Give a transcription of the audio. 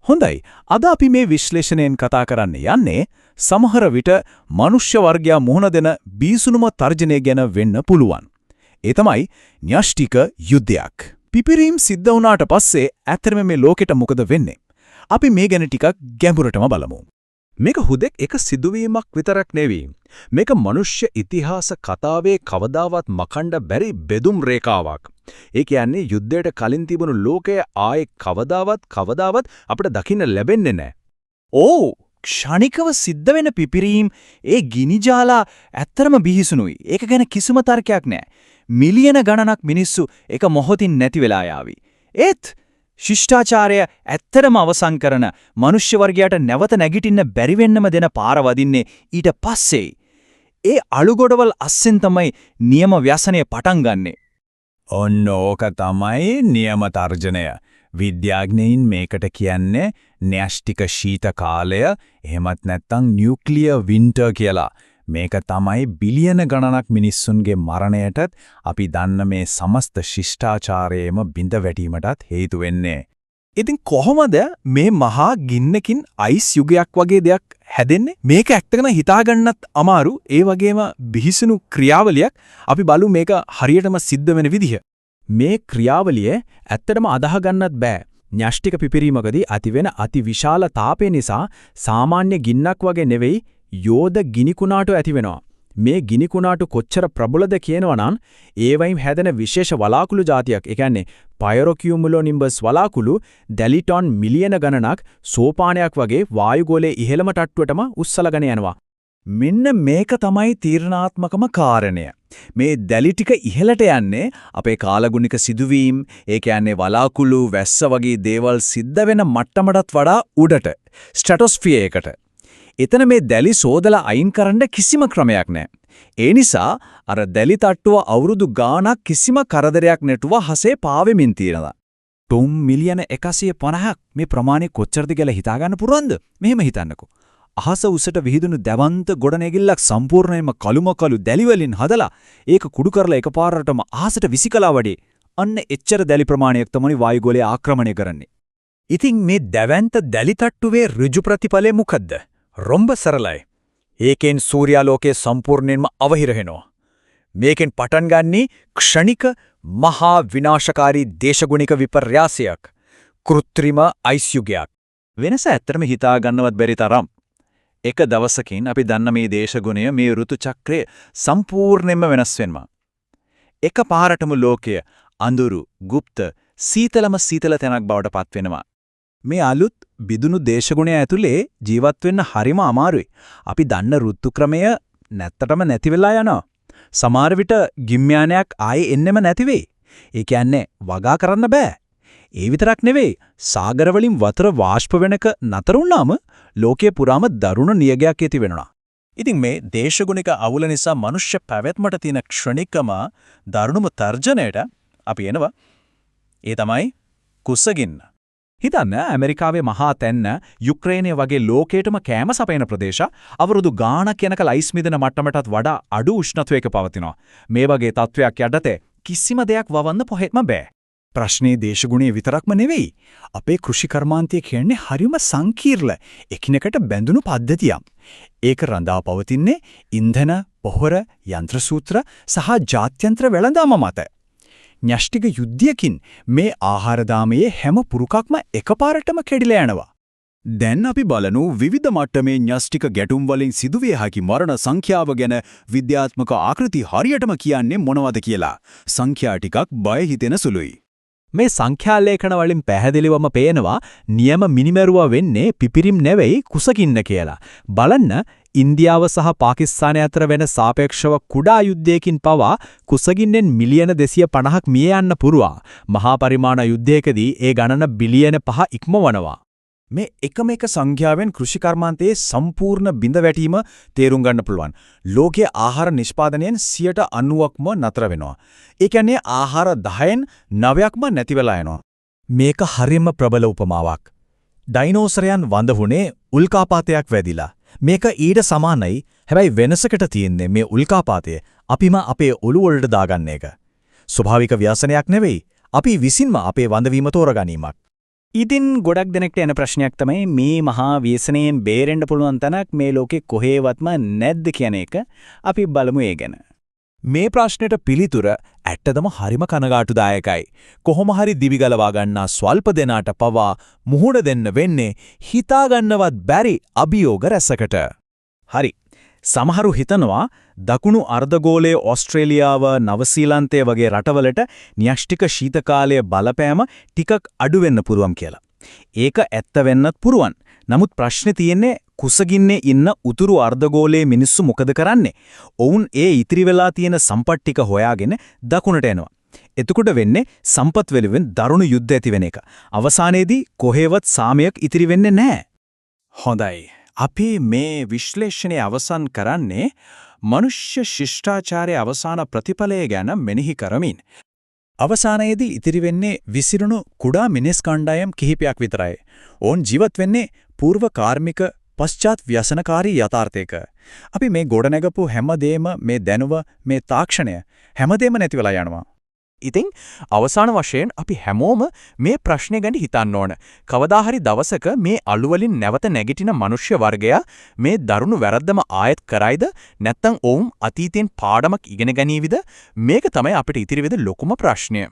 හොඳයි. අද අපි මේ විශ්ලේෂණයෙන් කතා කරන්න යන්නේ සමහර විට මනුෂ්‍ය වර්ගයා මුහුණ දෙන බීසුණුම තර්ජනය ගැන වෙන්න පුළුවන්. ඒ තමයි න්‍යෂ්ටික යුද්ධයක්. පිපිරීම් සිද්ධ වුණාට පස්සේ ඇත්තටම මේ ලෝකෙට මොකද වෙන්නේ? අපි මේ ගැන ටිකක් ගැඹුරටම බලමු. මේක හුදෙක් එක සිදුවීමක් විතරක් නෙවෙයි. මේක මනුෂ්‍ය ඉතිහාස කතාවේ කවදාවත් මකන්න බැරි බෙදුම් රේඛාවක්. ඒ කියන්නේ යුද්ධයට කලින් තිබුණු ලෝකය ආයේ කවදාවත් අපිට දකින්න ලැබෙන්නේ නැහැ. ඕ ක්ෂණිකව සිද්ධ වෙන පිපිරීම් ඒ ගිනිජාලා ඇත්තරම බිහිසුණුයි. ඒක ගැන කිසිම තර්කයක් නැහැ. මිලියන ගණනක් මිනිස්සු එක මොහොතින් නැති වෙලා යාවි. ඒත් ශිෂ්ටාචාරය ඇත්තටම අවසන් කරන මනුෂ්‍ය වර්ගයට නැවත නැගිටින්න බැරි වෙන්නම දෙන පාර වදින්නේ ඊට පස්සේ. ඒ අලුගොඩවල් අස්සෙන් තමයි නියම ව්‍යසනය පටන් ගන්නෙ. ඔන්න ඕක තමයි නියම තර්ජනය. විද්‍යාඥයින් මේකට කියන්නේ න්‍යෂ්ටික ශීත කාලය, එහෙමත් නැත්නම් නියුක්ලියර් වින්ටර් කියලා. මේක තමයි බිලියන ගණනක් මිනිස්සුන්ගේ මරණයටත් අපි දන්න මේ සමස්ත ශිෂ්ටාචාරයේම බිඳ වැටීමටත් හේතු වෙන්නේ. ඉතින් කොහොමද මේ මහා ගින්නකින් අයිස් යුගයක් වගේ දෙයක් හැදෙන්නේ? මේක ඇත්තටම හිතාගන්නත් අමාරු. ඒ වගේම බිහිසුණු ක්‍රියාවලියක්. අපි බලමු මේක හරියටම සිද්ධ වෙන විදිහ. මේ ක්‍රියාවලිය ඇත්තටම අදාහ ගන්නත් බෑ. න්‍යෂ්ටික පිපිරීමකදී ඇතිවෙන අති විශාල තාපය නිසා සාමාන්‍ය ගින්නක් වගේ නෙවෙයි යෝධ ගිනිකුණාටු ඇති වෙනවා. මේ ගිනිකුණාටු කොච්චර ප්‍රබලද කියනවනම් ඒවයින් හැදෙන විශේෂ වලාකුළු జాතියක්. ඒ කියන්නේ පයරොකියුමුලොනිම්බස් වලාකුළු දැලිටොන් මිලියන ගණනක් සෝපානයක් වගේ වායුගෝලයේ ඉහළම තට්ටුවටම උස්සලගෙන යනවා. මෙන්න මේක තමයි තීරණාත්මකම කාරණය. මේ දැලි ටික ඉහළට යන්නේ අපේ කාලගුණික සිදුවීම්, ඒ කියන්නේ වලාකුළු, වැස්ස වගේ දේවල් සිද්ධ වෙන මට්ටමටත් වඩා උඩට, ස්ට්‍රැටොස්ෆියර් එකට. එතන මේ දැලි සෝදලා අයින් කරන්න කිසිම ක්‍රමයක් නැහැ. ඒ නිසා අර දැලි තට්ටුව අවුරුදු ගාණක් කිසිම කරදරයක් නැතුව හසේ පාවෙමින් තියෙනවා. 3 මිලියන 150ක් මේ ප්‍රමාණය කොච්චරද කියලා හිතා ගන්න පුරවන්ද? මෙහෙම හිතන්නකෝ. අහස උසට විහිදුණු දැවන්ත ගොඩනැගිල්ලක් සම්පූර්ණයෙන්ම කළු දැලි වලින් හදලා ඒක කුඩු කරලා එකපාරටම අහසට විසිකලා වඩේ. අන්න එච්චර දැලි ප්‍රමාණයක් තමයි වායුගෝලය ආක්‍රමණය කරන්නේ. ඉතින් මේ දැවැන්ත දැලි තට්ටුවේ ඍජු ප්‍රතිඵලය මොකද්ද? රොම්බ සරලයි. ඒකෙන් සූර්යාලෝකයේ සම්පූර්ණයෙන්ම අවහිර වෙනවා. මේකෙන් පටන් ගන්නේ ක්ෂණික මහා විනාශකාරී දේශගුණික විපර්යාසයක්. කෘත්‍රිම අයිස් යුගයක්. වෙනස ඇත්තටම හිතා ගන්නවත් බැරි තරම්. එක දවසකින් අපි දන්න මේ දේශගුණය මේ ඍතු චක්‍රය සම්පූර්ණයෙන්ම වෙනස් වෙනවා. එක පාරටම ලෝකය අඳුරු, গুপ্ত, සීතල තැනක් බවට පත් වෙනවා. මේ අලුත් බිදුණු දේශගුණය ඇතුලේ ජීවත් වෙන්න හරිම අමාරුයි. අපි දන්න ඍතු ක්‍රමය නැත්තටම නැති වෙලා යනවා. සමහර විට ගිම්යානයක් ආයේ එන්නෙම නැති වෙයි. ඒ කියන්නේ වගා කරන්න බෑ. ඒ විතරක් නෙවෙයි, සාගර වලින් වතුර වාෂ්ප වෙනක නතර වුණාම ලෝකයේ පුරාම දරුණු නියගයක් ඇති වෙනවා. ඉතින් මේ දේශගුණික අවුල නිසා මනුෂ්‍ය පැවැත්මට තියෙන ක්ෂණිකම දරුණුම තර්ජනයට අපි එනවා. ඒ තමයි කුසගින්න. හිතන්න ඇමරිකාවේ මහා තැන්න යුක්‍රේනය වගේ ලෝකයටම කෑම සපයන ප්‍රදේශ අවුරුදු ගාණක් යනකල් අයිස් මිදෙන මට්ටමටත් වඩා අඩු උෂ්ණත්වයක පවතිනවා. මේ වගේ තත්වයක් යටතේ කිසිම දෙයක් වවන්න කොහෙත්ම බෑ. ප්‍රශ්නේ දේශගුණයේ විතරක්ම නෙවෙයි. අපේ කෘෂි කර්මාන්තය කියන්නේ හරිම සංකීර්ණ, එකිනෙකට බැඳුණු පද්ධතියක්. ඒක රඳා පවතින්නේ ඉන්ධන, පොහොර, යන්ත්‍ර සූත්‍ර සහ ජාත්‍යන්ත්‍ර වෙළඳාම මත. න්‍යෂ්ටික යුද්ධයකින් මේ ආහාර දාමයේ හැම පුරුකක්ම එකපාරටම කැඩිලා යනවා. දැන් අපි බලමු විවිධ මට්ටමේ න්‍යෂ්ටික ගැටුම් වලින් සිදුවිය හැකි මරණ සංඛ්‍යාව ගැන. විද්‍යාත්මක ආකෘති හරියටම කියන්නේ මොනවද කියලා. සංඛ්‍යා ටිකක් බය හිතෙන සුළුයි. මේ සංඛ්‍යා ලේඛන වලින් පැහැදිලිවම පේනවා නියම මිනිමරුවා වෙන්නේ පිපිරිම් නෙවෙයි කුසගින්න කියලා. බලන්න ඉන්දියාව සහ පාකිස්තානය අතර වෙන සාපේක්ෂව කුඩා යුද්ධයකින් පවා කුසගින්නෙන් මිලියන 250ක් මිය යන්න පුරුවා. මහා පරිමාණ යුද්ධයකදී ඒ ගණන බිලියන 5 ඉක්මවනවා. මේ එකම එක සංඛ්‍යාවෙන් කෘෂි කර්මාන්තයේ සම්පූර්ණ බිඳ වැටීම තේරුම් ගන්න පුළුවන්. ලෝකයේ ආහාර නිෂ්පාදනයෙන් 90%ක්ම නතර වෙනවා. ඒ කියන්නේ ආහාර 10න් 9ක්ම නැති වෙලා යනවා. මේක හරියම ප්‍රබල උපමාවක්. ඩයිනෝසරයන් වඳ වුණේ උල්කාපාතයක් වැදිලා. මේක ඊට සමානයි. හැබැයි වෙනසකට තියෙන්නේ මේ උල්කාපාතය අපිම අපේ ඔළුව වලට දාගන්න එක. ස්වභාවික ව්‍යසනයක් නෙවෙයි. අපි විසින්ම අපේ වඳවීම තෝරගැනීමක්. ඉතින් ගොඩක් දෙනෙක්ට එන ප්‍රශ්නයක් තමයි මේ මහා ව්‍යසනයෙන් බේරෙන්න පුළුවන් තැනක් මේ ලෝකේ කොහේවත්ම නැද්ද කියන එක. අපි බලමු ඒ ගැන. මේ ප්‍රශ්නෙට පිළිතුර ඇත්තදම හරිම කනගාටුදායකයි. කොහොම හරි දිවිගලවා ගන්නා ස්වල්ප දෙනාට පවා මුහුණ දෙන්න වෙන්නේ හිතාගන්නවත් බැරි අභියෝග රැසකට. හරි. සමහරු හිතනවා දකුණු අර්ධගෝලයේ ඕස්ට්‍රේලියාව නවසීලන්තය වගේ රටවලට න්‍යෂ්ටික ශීතකාලයේ බලපෑම ටිකක් අඩු වෙන්න පුළුවන් කියලා. ඒක ඇත්ත වෙන්නත් පුරුවන්. නමුත් ප්‍රශ්නේ තියෙන්නේ කුසගින්නේ ඉන්න උතුරු අර්ධගෝලයේ මිනිස්සු මොකද කරන්නේ? ඔවුන් ඒ ඉතිරි වෙලා තියෙන සම්පත් ටික හොයාගෙන දකුණට එනවා. එතකොට වෙන්නේ සම්පත් වෙනුවෙන් දරුණු යුද්ධ ඇති වෙන එක. අවසානයේදී කොහෙවත් සාමයක් ඉතිරි වෙන්නේ නැහැ. හොඳයි. අපි මේ විශ්ලේෂණය අවසන් කරන්නේ මනුෂ්‍ය ශිෂ්ටාචාරයේ අවසාන ප්‍රතිඵලය ගැන මෙනෙහි කරමින්. අවසානයේදී ඉතිරි වෙන්නේ විසිරුණු කුඩා මිනිස් කණ්ඩායම් කිහිපයක් විතරයි. ඕන් ජීවත් වෙන්නේ පූර්ව කාර්මික පශ්චාත් ව්‍යසනකාරී යථාර්ථයක. අපි මේ ගොඩනැගපු හැමදේම මේ දැනුව මේ තාක්ෂණය හැමදේම නැති වෙලා යනවා. ඉතින් අවසාන වශයෙන් අපි හැමෝම මේ ප්‍රශ්නේ ගැන හිතන්න ඕන. කවදා හරි දවසක මේ අලුවලින් නැවත නැගිටින මනුෂ්‍ය වර්ගයා මේ දරුණු වැරද්දම ආයෙත් කරයිද? නැත්නම් ඔවුන් අතීතයෙන් පාඩමක් ඉගෙන ගනීවිද? මේක තමයි අපිට ඉතිරි වෙද ලොකුම ප්‍රශ්නය.